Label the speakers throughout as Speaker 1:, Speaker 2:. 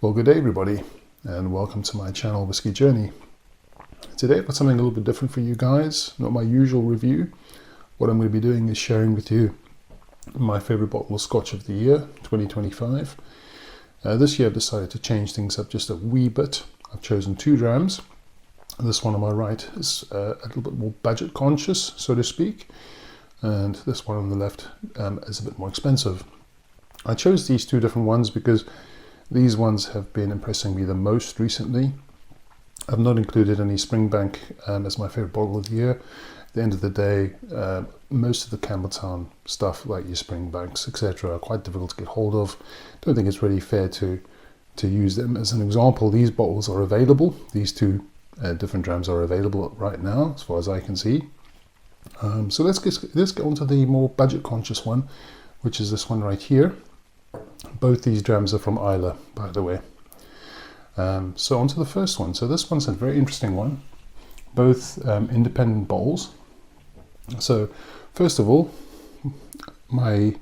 Speaker 1: Well, good day everybody, and welcome to my channel, Whisky Journey. Today I've got something a little bit different for you guys, not my usual review. What I'm going to be doing is sharing with you my favorite bottle of Scotch of the year, 2025. This year I've decided to change things up just a wee bit. I've chosen 2 drams. This one on my right is a little bit more budget conscious, so to speak, and this one on the left is a bit more expensive. I chose these 2 different ones because these ones have been impressing me the most recently. I've not included any Springbank as my favorite bottle of the year. At the end of the day, most of the Campbelltown stuff, like your Springbanks, etc., are quite difficult to get hold of. Don't think it's really fair to use them as an example. These bottles are available. These 2 different drams are available right now, as far as I can see. So let's get on to the more budget-conscious one, which is this one right here. Both these drams are from Islay, by the way. So on to the first one. So this one's a very interesting one. Both independent bottles. So first of all, my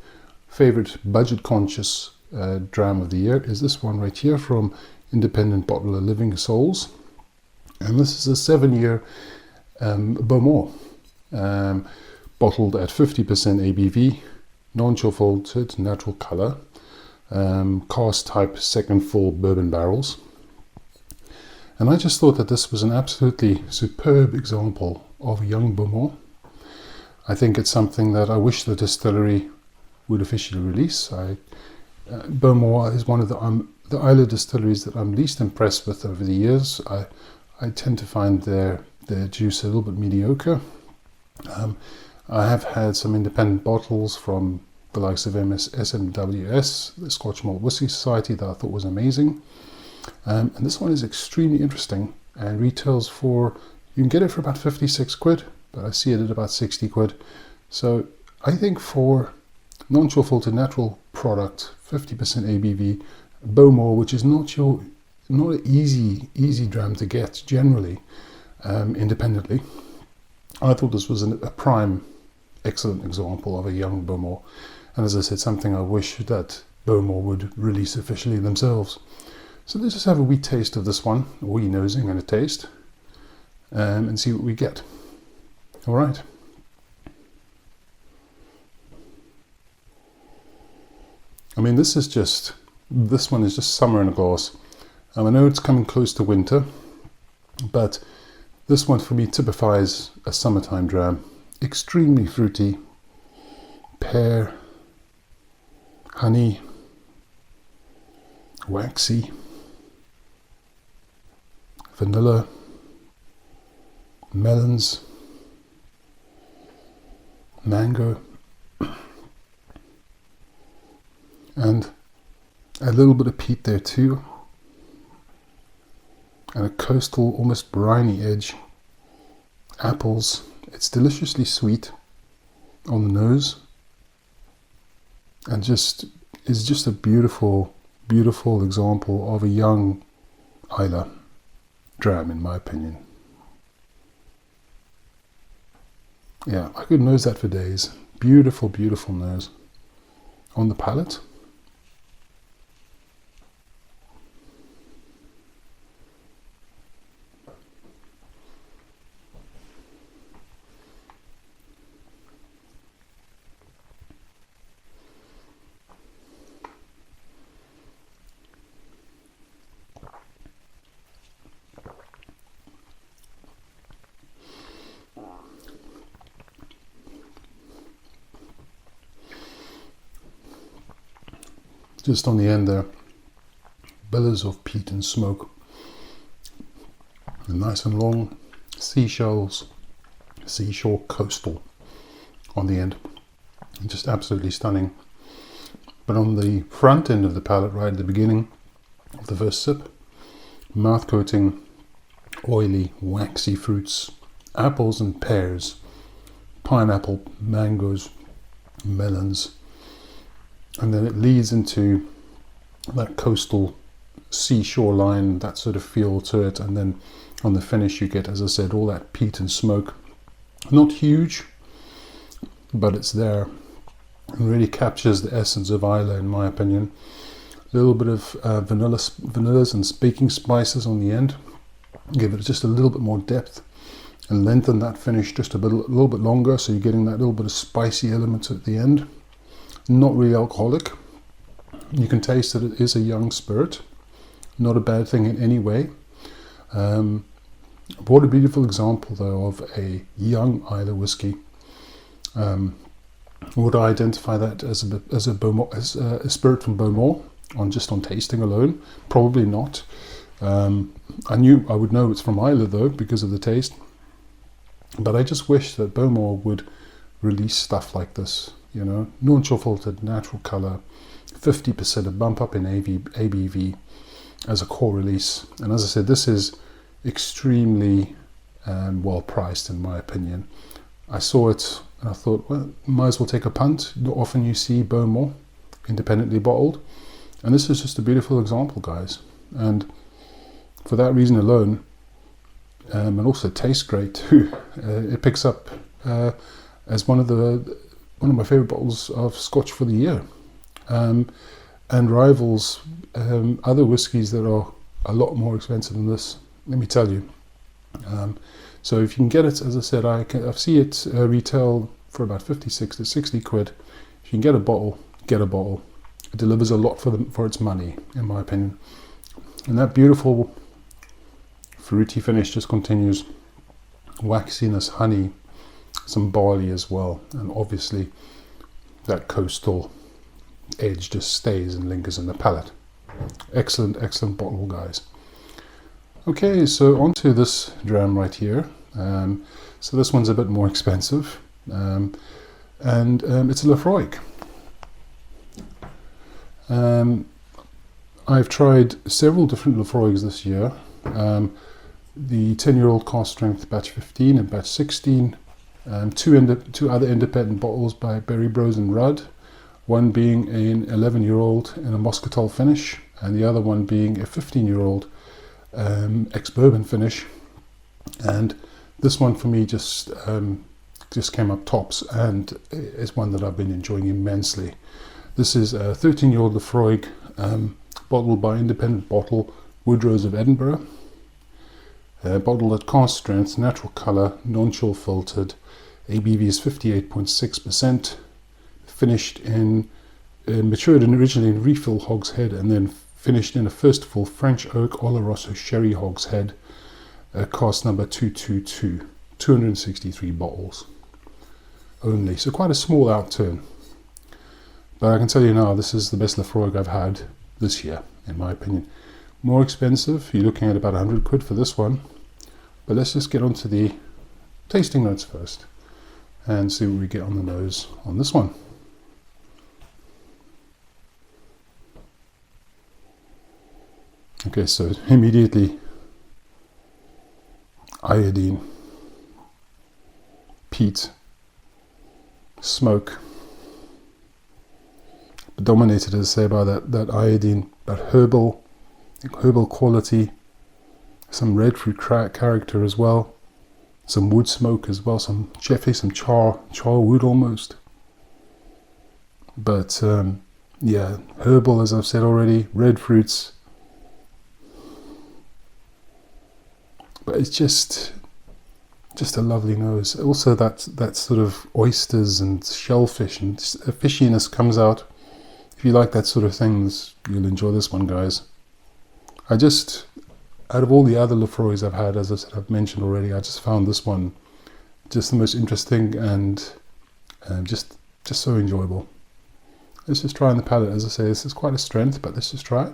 Speaker 1: favorite budget-conscious dram of the year is this one right here from independent bottler Living Souls. And this is a 7-year Beaumont, bottled at 50% ABV, non-chill filtered, natural colour. Cast type second full bourbon barrels, and I just thought that this was an absolutely superb example of a young Beaumont. I think it's something that I wish the distillery would officially release. Beaumont is one of the Islay distilleries that I'm least impressed with over the years. I tend to find their juice a little bit mediocre. I have had some independent bottles from the likes of SMWS, the Scotch Malt Whisky Society, that I thought was amazing. And this one is extremely interesting and retails for, you can get it for about 56 quid, but I see it at about 60 quid. So I think for non-chill filtered natural product, 50% ABV, Beaumont, which is not an easy dram to get generally, independently, I thought this was a prime, excellent example of a young Beaumont. And as I said, something I wish that Beaumont would release officially themselves. So let's just have a wee taste of this one, a wee nosing and a taste, and see what we get. All right. I mean, this one is just summer in a glass. I know it's coming close to winter, but this one for me typifies a summertime dram. Extremely fruity, pear, honey, waxy, vanilla, melons, mango, and a little bit of peat there too, and a coastal, almost briny edge. Apples. It's deliciously sweet on the nose, and is just a beautiful example of a young Islay dram, in my opinion. Yeah, I could nose that for days. Beautiful nose. On the palate, just on the end there, billows of peat and smoke, and nice and long seashore coastal on the end, and just absolutely stunning. But on the front end of the palate, right at the beginning of the first sip, mouth coating, oily, waxy fruits, apples and pears, pineapple, mangoes, melons. And then it leads into that coastal seashore line, that sort of feel to it. And then on the finish you get, as I said, all that peat and smoke. Not huge, but it's there. and really captures the essence of Islay, in my opinion. A little bit of vanillas and baking spices on the end. Give it just a little bit more depth and lengthen that finish just a little bit longer, so you're getting that little bit of spicy element at the end. Not really alcoholic. You can taste that it is a young spirit. Not a bad thing in any way. What a beautiful example, though, of a young Islay whiskey. Would I identify that as a spirit from Beaumont on tasting alone? Probably not. I would know it's from Islay, though, because of the taste. But I just wish that Beaumont would release stuff like this. You know, non-chill filtered, natural color, 50% a bump up in ABV as a core release. And as I said, this is extremely well priced, in my opinion. I saw it and I thought, well, might as well take a punt. Not often you see Beaumont independently bottled, and this is just a beautiful example, guys. And for that reason alone, and also tastes great too, it picks up as one of my favorite bottles of Scotch for the year, and rivals other whiskies that are a lot more expensive than this. Let me tell you. So if you can get it, as I said, I've seen it retail for about 56 to 60 quid. If you can get a bottle, get a bottle. It delivers a lot for its money, in my opinion. And that beautiful fruity finish just continues. Waxiness, honey, some barley as well, and obviously that coastal edge just stays and lingers in the palate. Excellent, excellent bottle, guys. Okay, so onto this dram right here. So this one's a bit more expensive, and it's a Laphroaig. I've tried several different Laphroaigs this year. The 10-year-old cask strength batch 15 and batch 16. Two other independent bottles by Berry Bros and Rudd. One being an 11-year-old in a Muscatel finish, and the other one being a 15-year-old ex-bourbon finish. And this one for me just came up tops, and is one that I've been enjoying immensely. This is a 13-year-old Laphroaig, bottled by Independent Bottle, Woodrose of Edinburgh. Bottled at cask strength, natural colour, non-chill filtered. ABV is 58.6%. Finished matured originally in refill hogshead, and then finished in a first full French oak Oloroso sherry hogshead, cask number 222, 263 bottles only. So quite a small outturn. But I can tell you now, this is the best Laphroaig I've had this year, in my opinion. More expensive, you're looking at about 100 quid for this one. But let's just get onto the tasting notes first and see what we get on the nose on this one. Okay, so immediately iodine, peat, smoke, dominated, as I say, by that iodine, that herbal quality, some red fruit character as well, some wood smoke as well, some char wood almost. But yeah, herbal, as I've said already, red fruits. But it's just a lovely nose. Also that sort of oysters and shellfish and fishiness comes out. If you like that sort of things, you'll enjoy this one, guys. Out of all the other Laphroaigs I've had, as I said, I've mentioned already, I just found this one just the most interesting and just so enjoyable. Let's just try on the palate. As I say, this is quite a strength, but let's just try it.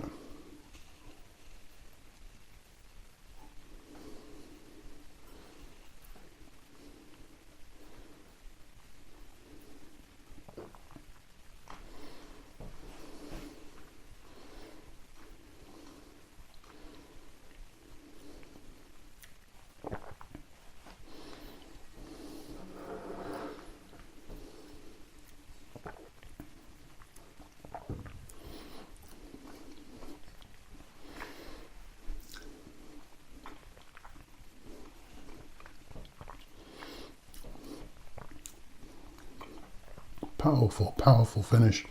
Speaker 1: Powerful finish.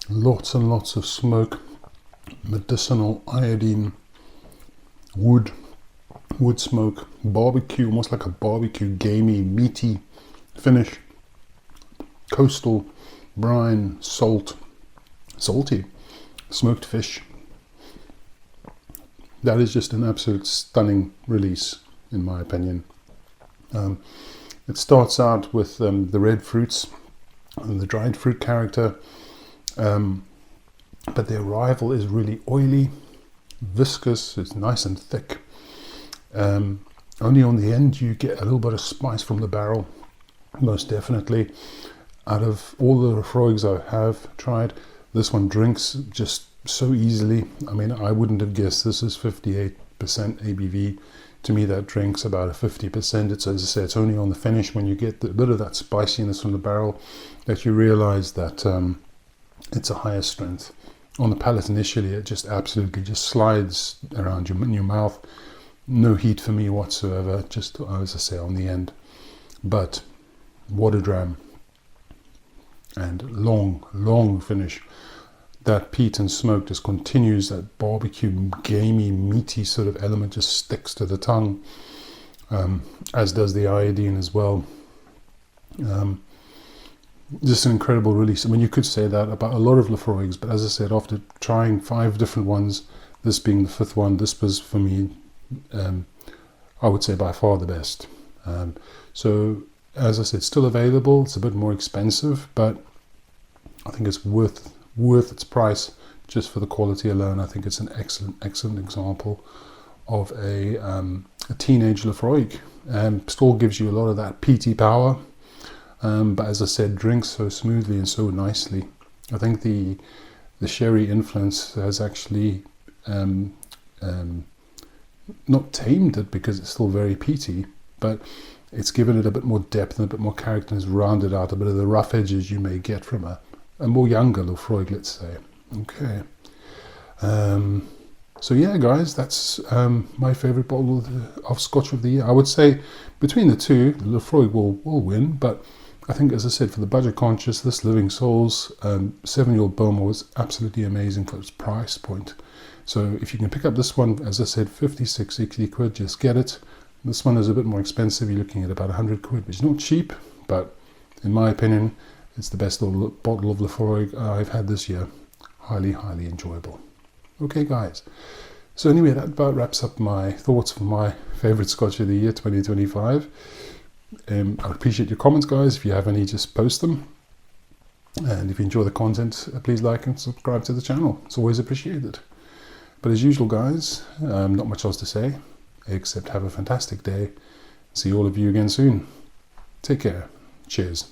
Speaker 1: Lots and lots of smoke. medicinal iodine, wood smoke, barbecue, almost like a barbecue, gamey, meaty finish, coastal, brine, salty, smoked fish. That is just an absolute stunning release, in my opinion. It starts out with the red fruits and the dried fruit character, but the arrival is really oily, viscous, it's nice and thick. Only on the end you get a little bit of spice from the barrel, most definitely. Out of all the Laphroaigs I have tried, this one drinks just so easily. I mean, I wouldn't have guessed this is 58% ABV. To me, that drinks about a 50%. It's, as I say, it's only on the finish when you get a bit of that spiciness from the barrel that you realize that it's a higher strength. On the palate initially, it just absolutely just slides around in your mouth. No heat for me whatsoever, just as I say, on the end. But what a dram. And long finish. That peat and smoke just continues, that barbecue, gamey, meaty sort of element just sticks to the tongue, as does the iodine as well. Just an incredible release. I mean, you could say that about a lot of Laphroaigs, but as I said, after trying 5 different ones, this being the 5th one, this was for me, I would say by far the best. So, as I said, still available. It's a bit more expensive, but I think it's worth its price just for the quality alone. I think it's an excellent example of a teenage Laphroaig. Still gives you a lot of that peaty power, but as I said, drinks so smoothly and so nicely. I think the sherry influence has actually not tamed it, because it's still very peaty, but it's given it a bit more depth and a bit more character, and has rounded out a bit of the rough edges you may get from a more younger Laphroaig, let's say. Okay. So yeah, guys, that's my favourite bottle of Scotch of the year. I would say between the two, Laphroaig will win, but I think, as I said, for the budget conscious, this Living Souls 7-year-old Bowmore was absolutely amazing for its price point. So if you can pick up this one, as I said, 56, 60 quid, just get it. This one is a bit more expensive. You're looking at about 100 quid, which is not cheap, but in my opinion, it's the best little bottle of Laphroaig I've had this year. Highly enjoyable. Okay, guys. So anyway, that about wraps up my thoughts for my favourite Scotch of the year 2025. I appreciate your comments, guys. If you have any, just post them. And if you enjoy the content, please like and subscribe to the channel. It's always appreciated. But as usual, guys, not much else to say, except have a fantastic day. See all of you again soon. Take care. Cheers.